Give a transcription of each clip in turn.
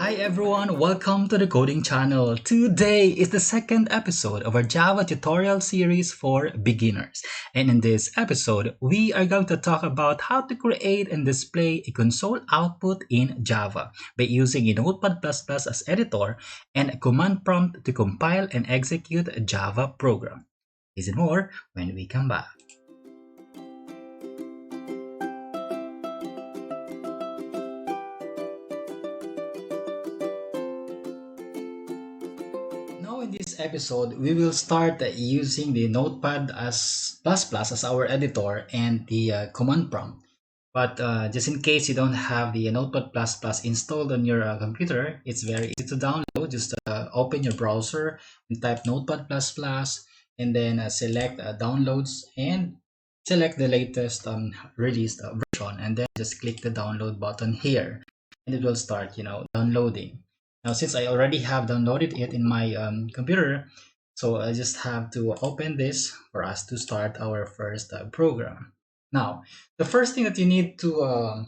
Hi everyone, welcome to the Coding Channel. Today is the second episode of our Java tutorial series for beginners. And in this episode, we are going to talk about how to create and display a console output in Java by using a Notepad++ as editor and a command prompt to compile and execute a Java program. Is it more when we come back? Now in this episode, we will start using the Notepad as plus plus as our editor and the command prompt. But just in case you don't have the Notepad++ installed on your computer, it's very easy to download. Just open your browser and type Notepad++ and then select downloads and select the latest released version, and then just click the download button here and it will start, downloading. Now, since I already have downloaded it in my computer, so I just have to open this for us to start our first program. Now, the first thing that you need to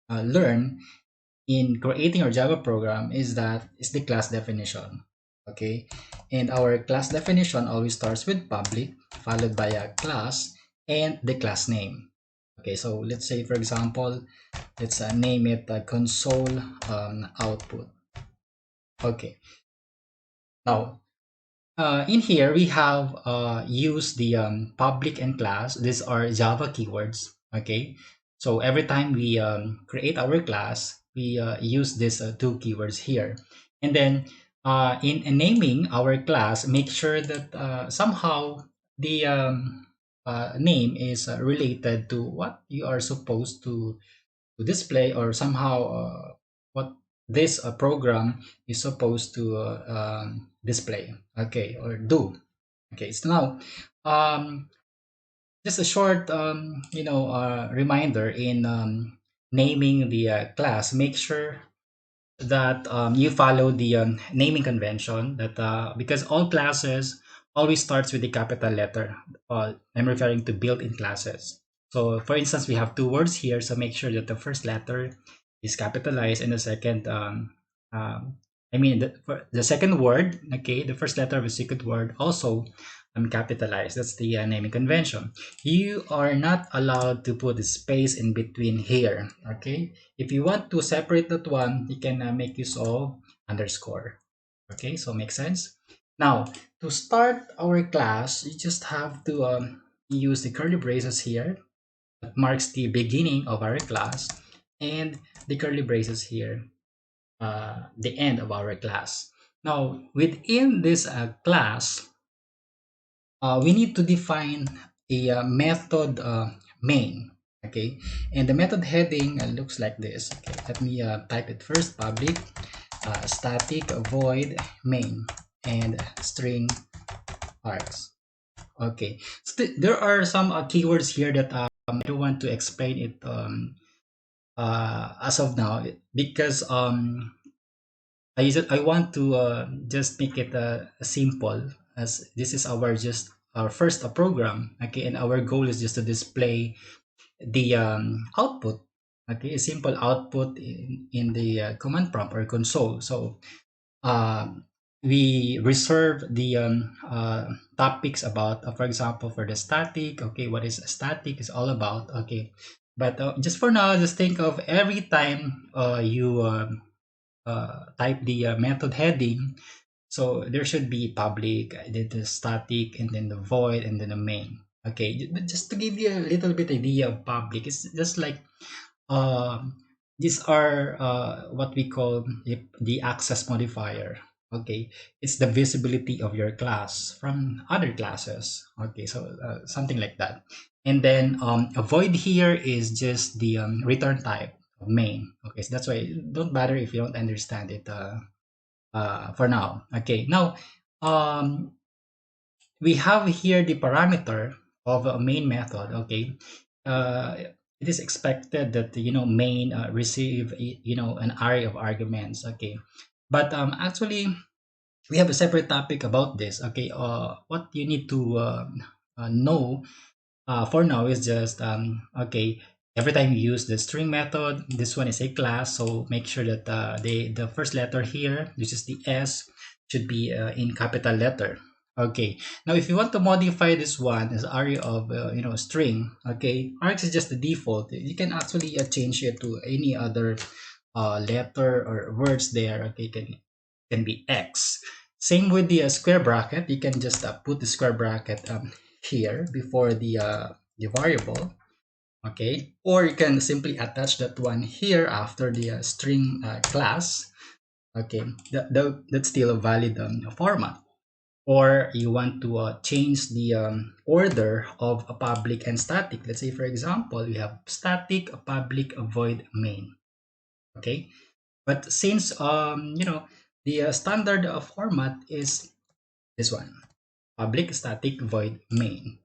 learn in creating our Java program is the class definition. Okay, and our class definition always starts with public, followed by a class and the class name. Okay, so let's say, for example, let's name it console output. Okay, now in here we have used the public and class. These are Java keywords. Okay, so every time we create our class, we use these two keywords here. And then in naming our class, make sure that somehow the name is related to what you are supposed to display, or somehow what this program is supposed to display, okay, or do. Okay, so now just a short reminder in naming the class. Make sure that you follow the naming convention that because all classes always starts with the capital letter. I'm referring to built-in classes. So for instance, we have two words here, so make sure that the first letter is capitalized and the second the second word, okay, the first letter of the second word also capitalized. That's the naming convention. You are not allowed to put a space in between here. Okay, if you want to separate that one, you can make use of underscore. Okay, so make sense. Now to start our class, you just have to use the curly braces here that marks the beginning of our class, and the curly braces here the end of our class. Now within this class, we need to define a method main. Okay, and the method heading looks like this. Okay, let me type it first. Public static void main and string args. Okay, so there are some keywords here that I don't want to explain it as of now, because I want to just make it simple, as this is our first program. Okay, and our goal is just to display the output. Okay, a simple output in the command prompt or console. So uh, we reserve the topics about, for example, for the static. Okay, what is static is all about. Okay, but just for now, just think of every time you type the method heading, so there should be public, then the static, and then the void, and then the main. Okay, just to give you a little bit idea of public, it's just like um, these are what we call the access modifier. Okay, it's the visibility of your class from other classes. Okay, so something like that. And then a void here is just the return type of main. Okay, so that's why don't bother if you don't understand it for now. Okay, now um, we have here the parameter of a main method. Okay, uh, it is expected that main receive an array of arguments. Okay, but actually we have a separate topic about this. Okay, what you need to know for now is just okay, Every time you use the string method, this one is a class, so make sure that the first letter here, which is the S, should be in capital letter. Okay, now if you want to modify this one as array of string, okay, args is just the default. You can actually change it to any other letter or words there. Okay, can be X. Same with the square bracket. You can just put the square bracket here before the variable. Okay, or you can simply attach that one here after the string class. Okay, that's still a valid format. Or you want to change the order of a public and static. Let's say, for example, we have static, a public, a void, main. Okay, but since the standard format is this one, public static void main.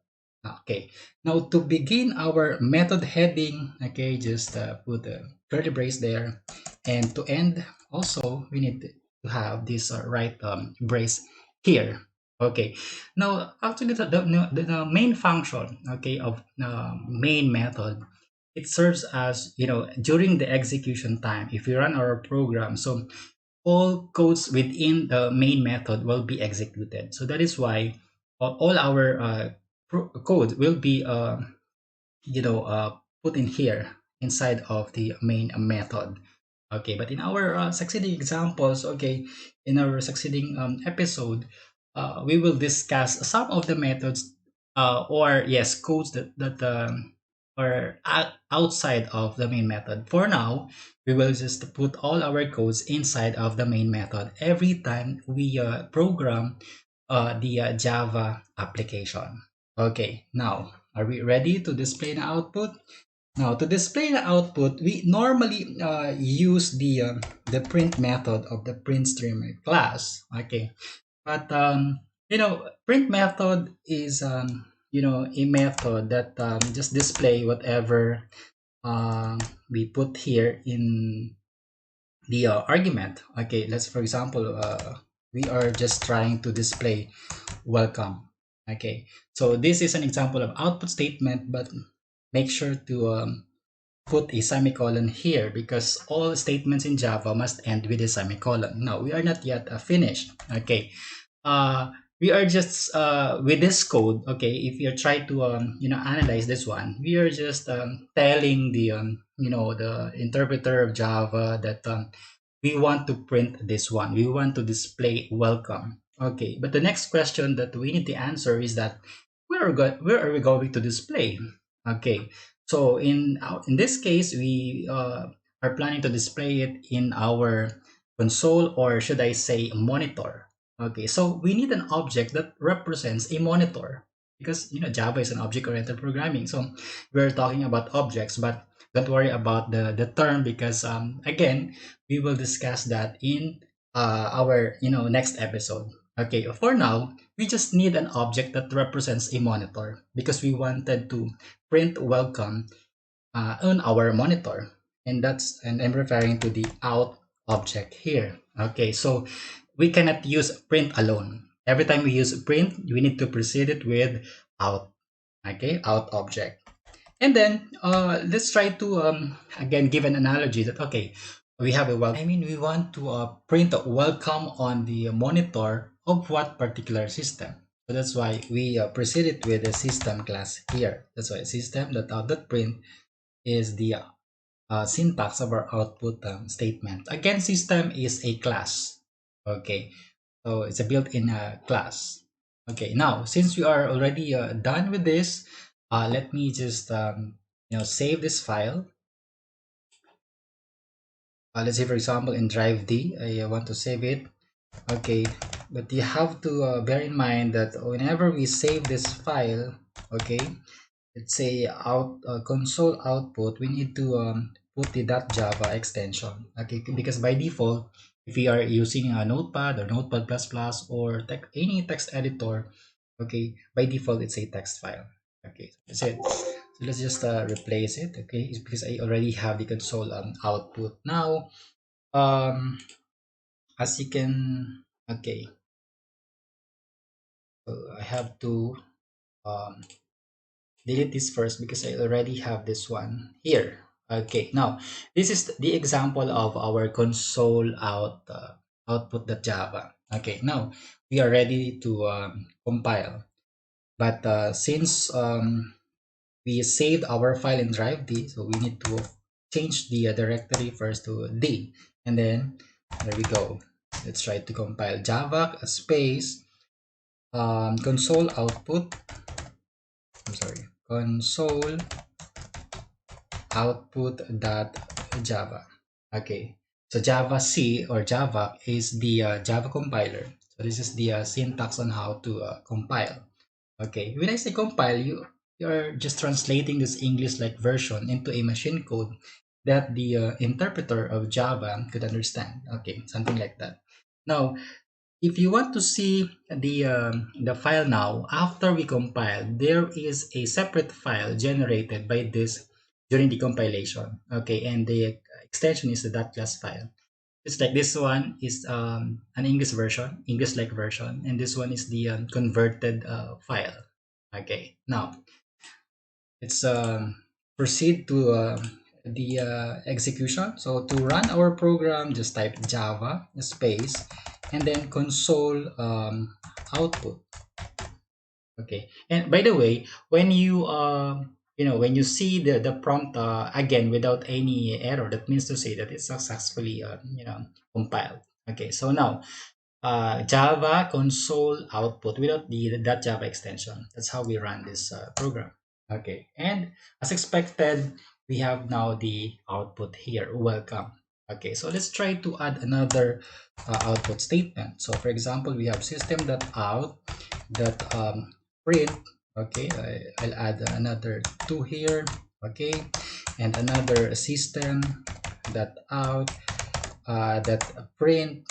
Okay, now to begin our method heading, okay, just put a curly brace there, and to end also we need to have this right brace here. Okay, now actually the main function, okay, of main method, it serves as, during the execution time if we run our program, so all codes within the main method will be executed. So that is why all our code will be put in here inside of the main method. Okay, but in our succeeding examples, okay, in our succeeding episode, we will discuss some of the methods, or yes, codes that are outside of the main method. For now, we will just put all our codes inside of the main method every time we program the Java application. Okay, now are we ready to display the output? Now, to display the output, we normally use the print method of the print streamer class. Okay, but print method is a method that just display whatever we put here in the argument. Okay, let's for example, we are just trying to display welcome. Okay, so this is an example of output statement, but make sure to put a semicolon here because all statements in Java must end with a semicolon. No, we are not yet finished. Okay, uh, we are just with this code. Okay, if you try to analyze this one, we are just telling the interpreter of Java that we want to print this one. We want to display welcome. Okay, but the next question that we need to answer is that where are we going to display? Okay, so in this case, we are planning to display it in our console, or should I say monitor. Okay, so we need an object that represents a monitor because Java is an object-oriented programming. So we're talking about objects, but don't worry about the term because again we will discuss that in our next episode. Okay, for now we just need an object that represents a monitor because we wanted to print welcome on our monitor, and I'm referring to the out object here. Okay, so we cannot use print alone. Every time we use print, we need to precede it with out. Okay, out object. And then let's try to again give an analogy that okay, we have a welcome. I mean, we want to print a welcome on the monitor of what particular system. So that's why we precede it with a system class here. That's why system.out.print is the syntax of our output statement. Again, system is a class. Okay, so it's a built-in class. Okay, now since we are already done with this, let me just save this file. Let's say for example in drive D, I want to save it. Okay, but you have to bear in mind that whenever we save this file, okay, let's say console output, we need to put the .java extension. Okay, because by default, if we are using a Notepad or Notepad++ or any text editor, okay, by default it's a text file. Okay, that's it. So let's just replace it. Okay, it's because I already have the console output now. As you can, okay, so I have to um, delete this first because I already have this one here. Okay, now this is the example of our console output.java. Okay, now we are ready to compile. But since we saved our file in drive D, so we need to change the directory first to D, and then there we go. Let's try to compile java space console output. I'm sorry, console output dot java. Okay, so Java C or Java is the Java compiler. So this is the syntax on how to compile. Okay, when I say compile, you're just translating this English-like version into a machine code that the interpreter of Java could understand. Okay, something like that. Now, if you want to see the file now after we compile, there is a separate file generated by this during the compilation. Okay, and the extension is the .class file. It's like this one is an English version, English-like version, and this one is the converted file. Okay, now let's proceed to the execution. So to run our program, just type Java space and then console output. Okay, and by the way, when you when you see the prompt again without any error, that means to say that it's successfully compiled. Okay, so now Java console output without the .java extension. That's how we run this program. Okay, and as expected, we have now the output here. Welcome. Okay, so let's try to add another output statement. So for example, we have system.out.print. Okay, I'll add another two here. Okay, and another system.out that print.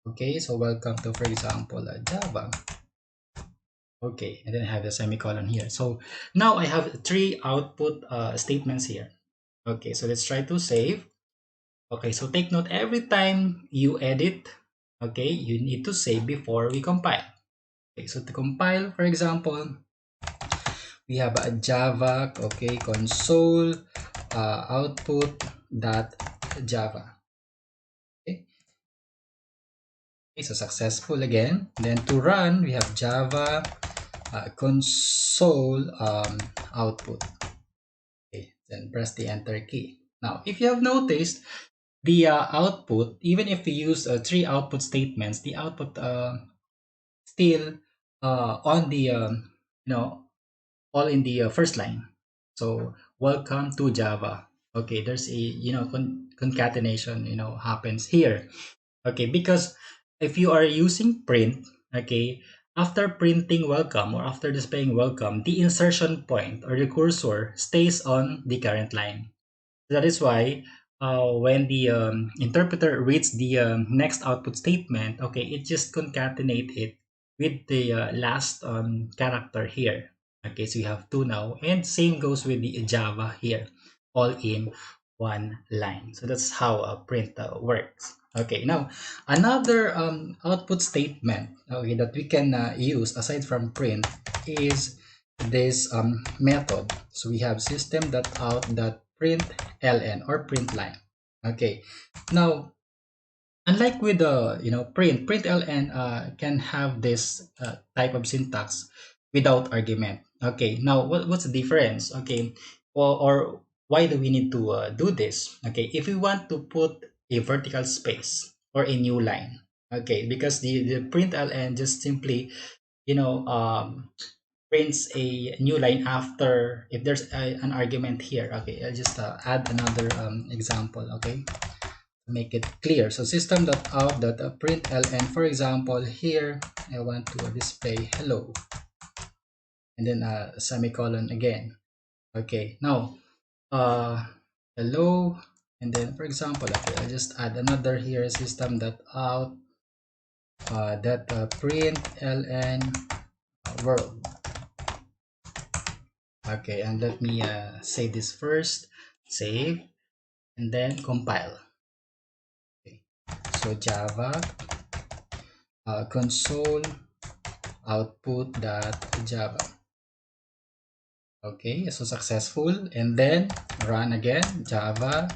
Okay, so welcome to, for example, Java. Okay, and then I have the semicolon here. So now I have three output statements here. Okay, so let's try to save. Okay, so take note, every time you edit, okay, you need to save before we compile. Okay, so to compile, for example, we have a Java, okay, console output dot Java. Okay. Okay, so successful again. Then to run, we have Java console output. Okay, then press the enter key. Now, if you have noticed, the output, even if we use three output statements, the output still on the all in the first line. So welcome to Java. Okay, there's a concatenation happens here. Okay, because if you are using print, okay, after printing welcome or after displaying welcome, the insertion point or the cursor stays on the current line. That is why when the interpreter reads the next output statement, okay, it just concatenate it with the last character here. Okay, so you have two now, and same goes with the Java here, all in one line. So that's how a print works. Okay, now another output statement, okay, that we can use aside from print is this method. So we have system.out.println or print line. Okay, now unlike with the println can have this type of syntax without argument. Okay, now what's the difference? Okay, or why do we need to do this? Okay, if we want to put a vertical space or a new line, okay, because the println just simply you know um, prints a new line after if there's an argument here. Okay, I'll just add another example, okay, to make it clear. So system.out.println, for example, here I want to display hello and then a semicolon again. Okay, now hello, and then for example, okay, I'll just add another here, system.out println world. Okay, and let me save this first. Save and then compile. Okay, so Java console output.java. Okay, so successful. And then run again, Java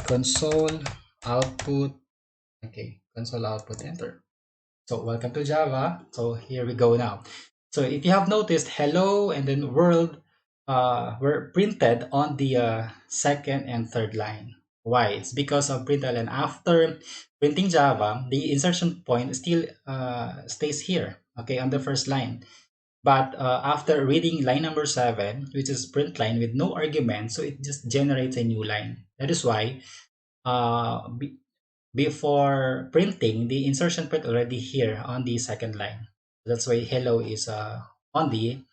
console output. Okay, console output, enter. So welcome to Java. So here we go now. So if you have noticed, hello and then world were printed on the second and third line. Why? It's because of println. And after printing Java, the insertion point still stays here, okay, on the first line. But after reading line number 7, which is print line with no argument, so it just generates a new line. That is why uh, before printing, the insertion point already here on the second line. That's why hello is on the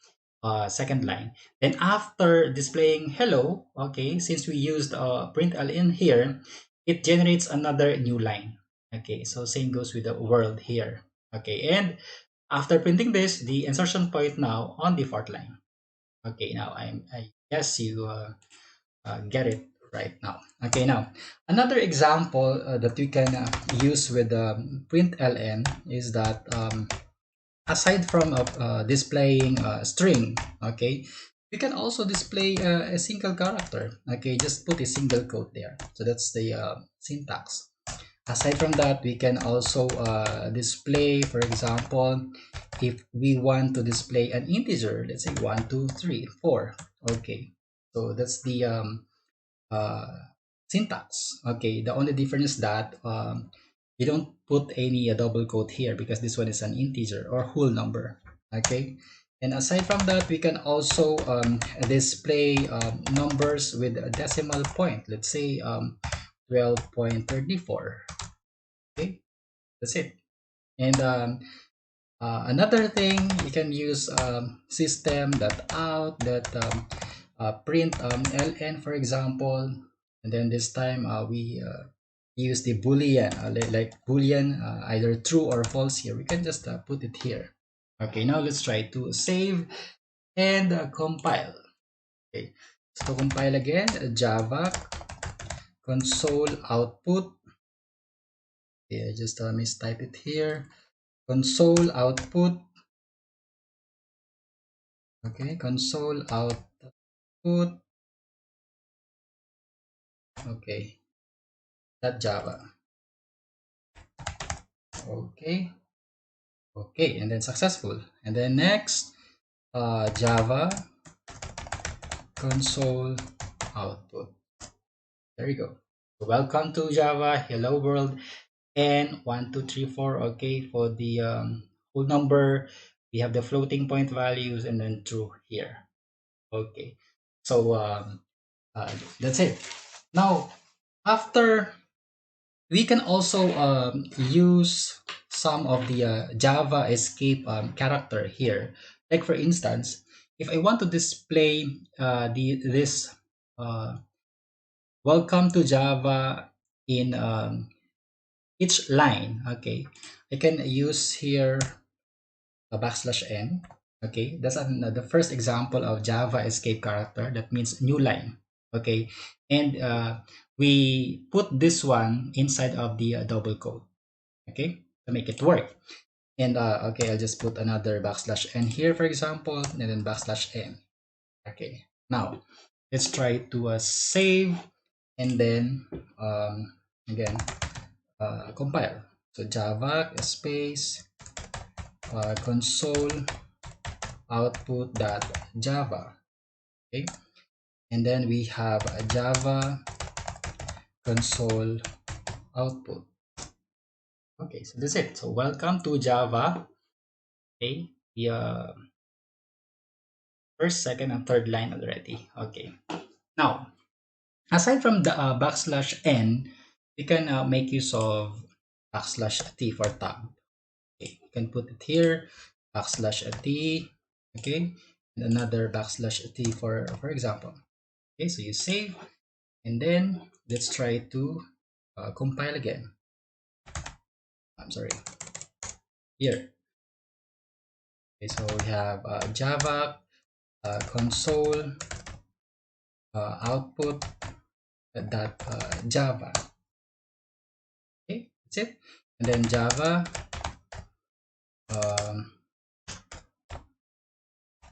second line. Then after displaying hello, okay, since we used println here, it generates another new line. Okay, so same goes with the world here. Okay, and after printing this, the insertion point now on the fourth line. Okay, now I guess you get it right now. Okay, now another example that we can use with println is that aside from displaying a string, okay, we can also display a single character. Okay, just put a single quote there. So that's the syntax. Aside from that, we can also display, for example, if we want to display an integer, let's say 1, 2, 3, 4. Okay, so that's the uh, syntax. Okay, the only difference is that you don't put any double quote here because this one is an integer or whole number. Okay, and aside from that, we can also display numbers with a decimal point. Let's say 12.34. Okay, that's it. And another thing, you can use System.out.print ln, for example, and then this time we use the boolean, like boolean, either true or false here. We can just put it here. Okay, now let's try to save and compile. Okay, so to compile again, Java console output. Okay, I just mistype it here. Console output. Okay, console output. Okay, that Java. Okay, okay, and then successful. And then next, Java console output. There you go. Welcome to Java. Hello world. And 1, 2, 3, 4. Okay, for the whole number, we have the floating point values and then true here. Okay, so that's it. Now, after we can also use some of the Java escape character here. Like for instance, if I want to display this uh, welcome to Java in each line, okay, I can use here a \n. Okay, that's the first example of Java escape character. That means new line. Okay, and we put this one inside of the double quote. Okay, to make it work. And okay, I'll just put another \n here, for example, and then \n. Okay, now let's try to save and then again compile. So Java space console output dot Java. Okay, and then we have a Java console output. Okay, so that's it. So welcome to Java. Okay, the first, second, and third line already. Okay, now aside from the \n, we can make use of \t for tab. Okay, you can put it here, \t. Okay, and another \t for example. Okay, so you save, and then let's try to compile again. I'm sorry. Here. Okay, so we have Java console output dot Java. Okay, that's it. And then Java um,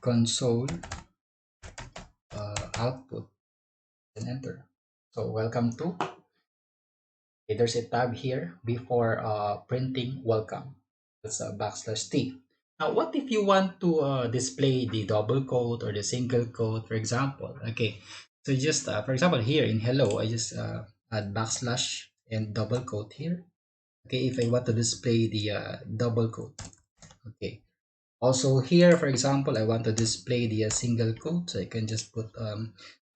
console output and enter. So welcome to. Okay, there's a tab here before printing welcome. That's a backslash T. Now, what if you want to display the double quote or the single quote, for example? Okay, so just for example, here in hello, I just add backslash and double quote here. Okay, if I want to display the double quote. Okay, also here, for example, I want to display the single quote, so I can just put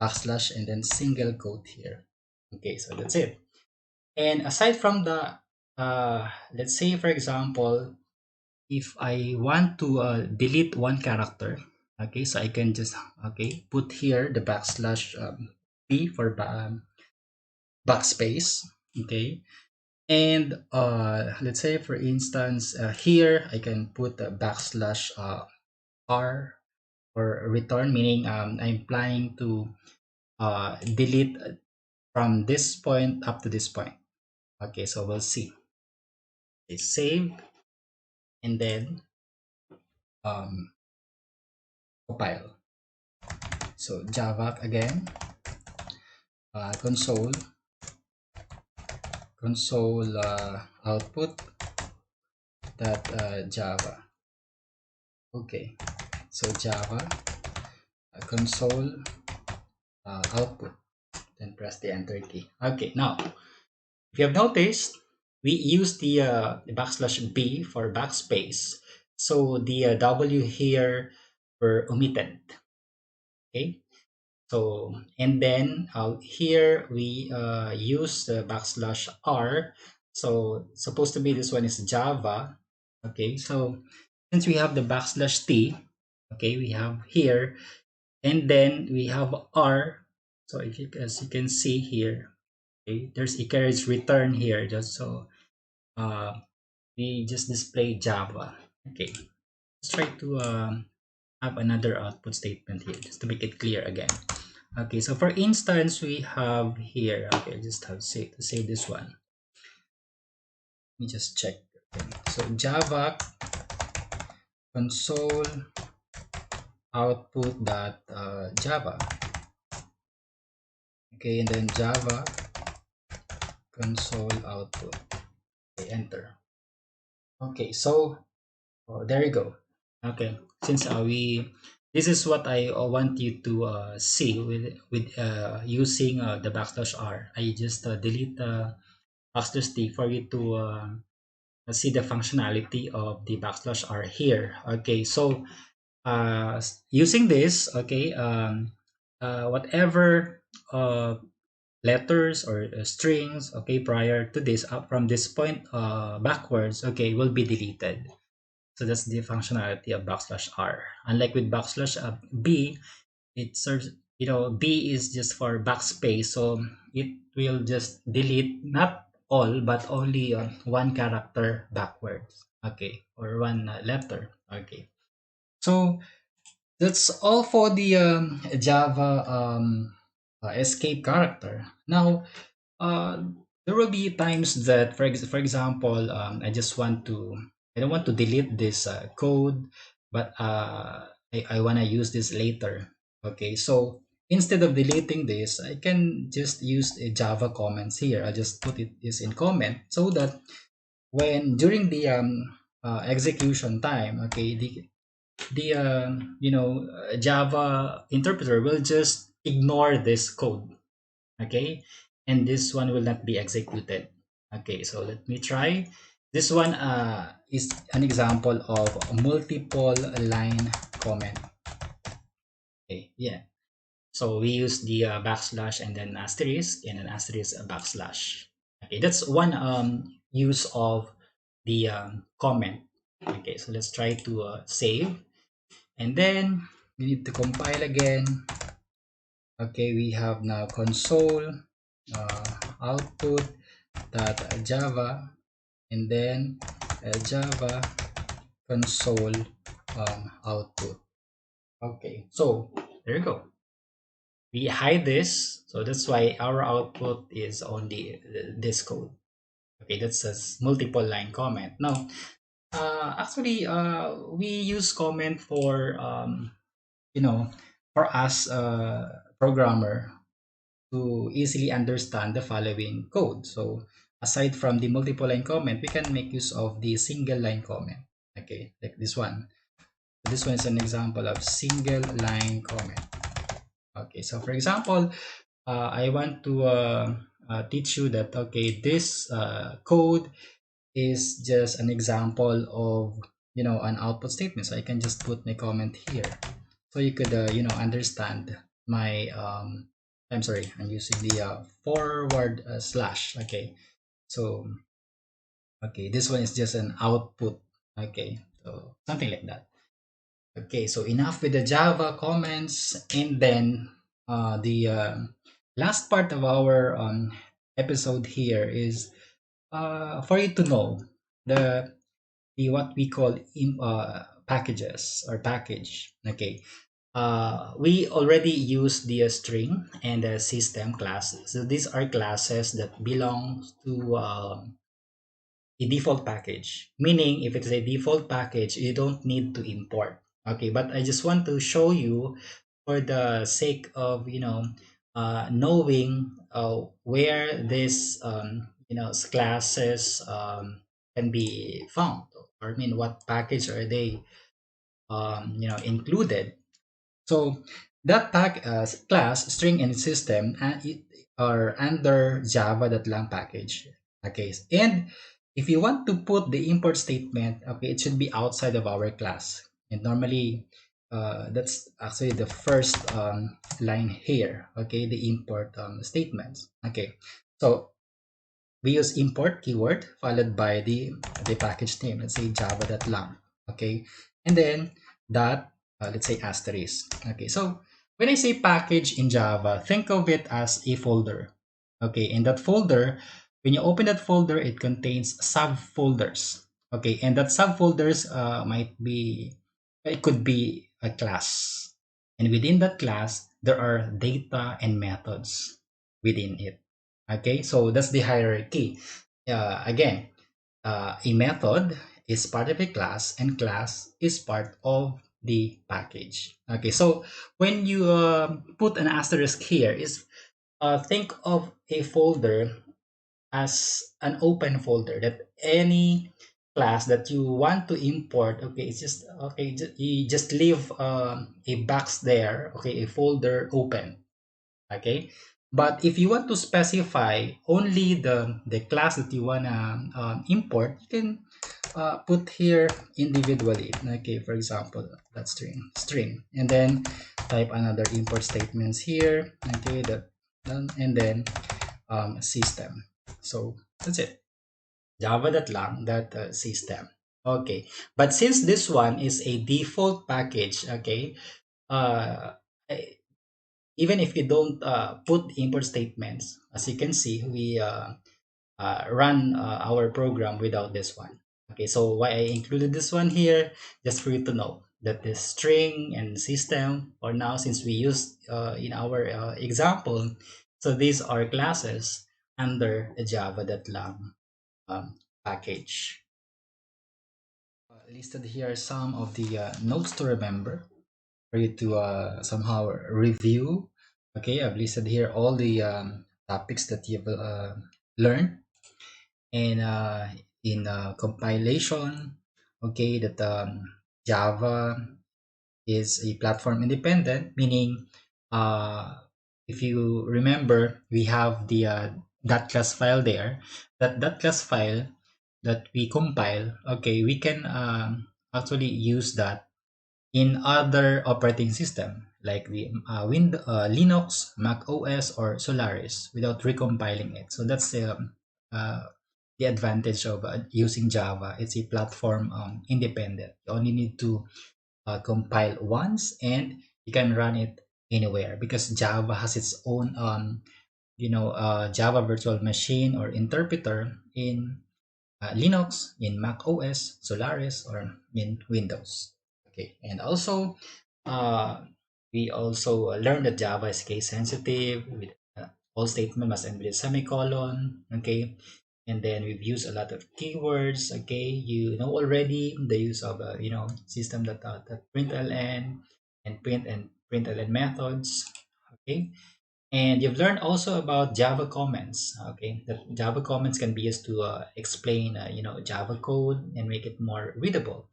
backslash and then single quote here. Okay, so that's it. And aside from the, let's say for example, if I want to delete one character, okay, so I can just, okay, put here the backslash B for backspace, okay. And let's say for instance, here I can put a backslash R or return, meaning I'm planning to delete from this point up to this point. Okay, so we'll see. Okay, save and then um, compile. So Java again, console output that Java. Okay, so Java console output. Then press the enter key. Okay, now if you have noticed, we use the backslash B for backspace. So the W here were omitted. Okay, so and then here we use the backslash R. So supposed to be this one is Java. Okay, so since we have the backslash T, okay, we have here, and then we have R. So if you, as you can see here, okay, there's a carriage return here, just so uh, we just display Java. Okay, let's try to have another output statement here just to make it clear again. Okay, so for instance, we have here, okay, I just have to save this one. Let me just check. Okay. So Java console output dot Java. Okay, and then Java console output. Okay, enter. Okay, so there you go. Okay, since this is what I want you to see with using the backslash R. I just delete the backslash T for you to see the functionality of the backslash R here. Okay, so using this, okay, whatever letters or strings, okay, prior to this, up from this point backwards, okay, will be deleted. So that's the functionality of backslash R. Unlike with backslash B, it serves, B is just for backspace, so it will just delete not all but only one character backwards, okay, or one letter. Okay, so that's all for the Java escape character. Now uh, there will be times that for example, I don't want to delete this code, but I want to use this later. Okay, so instead of deleting this, I can just use a Java comments here. I just put it this in comment so that when during the execution time, okay, the Java interpreter will just ignore this code. Okay, and this one will not be executed. Okay, so let me try. This one is an example of a multiple line comment. Okay, yeah, so we use the backslash and then asterisk and then asterisk backslash. Okay, that's one use of the comment. Okay, so let's try to save, and then we need to compile again. Okay, we have now console output dot Java, and then Java console output. Okay, so there you go. We hide this, so that's why our output is only this code. Okay, that's a multiple line comment. Now, actually, we use comment for you know for us programmer to easily understand the following code. So aside from the multiple line comment, we can make use of the single line comment. Okay, like this one. This one is an example of single line comment. Okay, so for example, I want to teach you that, okay, this code is just an example of, an output statement. So I can just put my comment here. So you could, understand my, I'm sorry, I'm using the forward slash. Okay, so, okay, this one is just an output. Okay, so something like that. Okay, so enough with the Java comments, and then the last part of our episode here is for you to know the what we call packages or package. Okay, we already use the string and the system classes. So these are classes that belong to a default package, meaning if it's a default package you don't need to import. Okay, but I just want to show you, for the sake of knowing where this classes can be found, or I mean what package are they included. So that class, string, and system it are under java.lang package. Okay, and if you want to put the import statement, okay, it should be outside of our class. And normally, that's actually the first line here. Okay, the import statements. Okay, so we use import keyword followed by the package name. Let's say java.lang. Okay, and then dot, let's say asterisk. Okay, so when I say package in Java, think of it as a folder. Okay, in that folder, when you open that folder, it contains subfolders. Okay, and that subfolders might be, it could be a class, and within that class there are data and methods within it. Okay, so that's the hierarchy. Again, a method is part of a class, and class is part of the package. Okay, so when you put an asterisk here, is think of a folder as an open folder, that any class that you want to import, okay, it's just, okay, you just leave a box there, okay, a folder open. Okay, but if you want to specify only the class that you want to import, you can put here individually. Okay, for example, that string, and then type another import statements here. Okay, that and then system. So that's it, java.lang that system. Okay, but since this one is a default package, okay, uh even if you don't put import statements, as you can see, we run our program without this one. Okay, so why I included this one here, just for you to know that the string and system, or now since we use in our example, so these are classes under the java.lang package. Listed here are some of the notes to remember for you to somehow review. Okay, I've listed here all the topics that you've learned, and in compilation. Okay, that Java is a platform independent, meaning if you remember, we have the that class file there. That class file that we compile, okay, we can actually use that in other operating system like the Linux, Mac OS, or Solaris without recompiling it. So that's uh, the advantage of using Java. It's a platform independent. You only need to compile once, and you can run it anywhere, because Java has its own Java virtual machine or interpreter in Linux, in Mac OS, Solaris, or in Windows. Okay, and also we also learned that Java is case sensitive, with all statement must end with a semicolon. Okay, and then we've used a lot of keywords. Okay, you know already the use of system.out.println and print and println methods. Okay, and you've learned also about Java comments. Okay, the Java comments can be used to explain, Java code and make it more readable.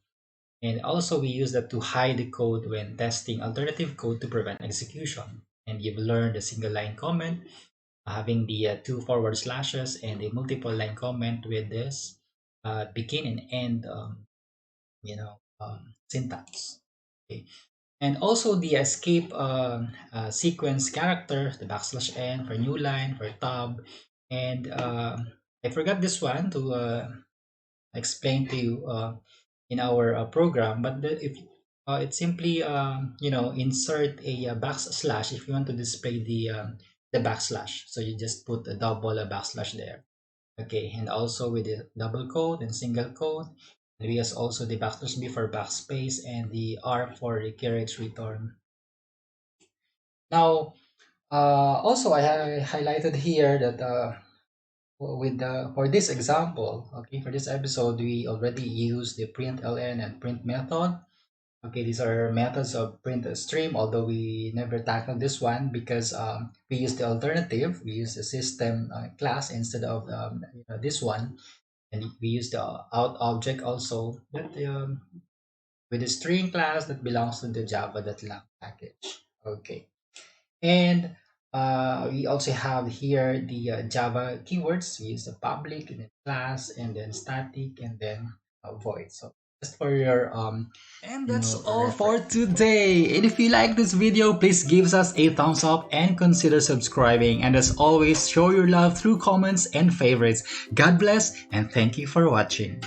And also we use that to hide the code when testing alternative code to prevent execution. And you've learned a single line comment, having the two forward slashes, and a multiple line comment with this begin and end, syntax. Okay. And also the escape sequence character, the \n for new line, for tab. And I forgot this one to explain to you in our program, but if it simply insert a backslash if you want to display the backslash. So you just put a double backslash there. Okay, and also with the double quote and single quote. And we use also the backslash b for backspace and the r for the carriage return. Now, also I have highlighted here that with for this example, okay, for this episode, we already use the println and print method. Okay, these are methods of print a stream, although we never tackled this one because we use the alternative. We use the system class instead of this one, and we use the out object also, but with the string class that belongs to the java.lang package. Okay. And we also have here the Java keywords. We use the public and then class and then static and then void. So just for your And that's all for reference. today. And if you like this video, please give us a thumbs up and consider subscribing. And as always, show your love through comments and favorites. God bless and thank you for watching.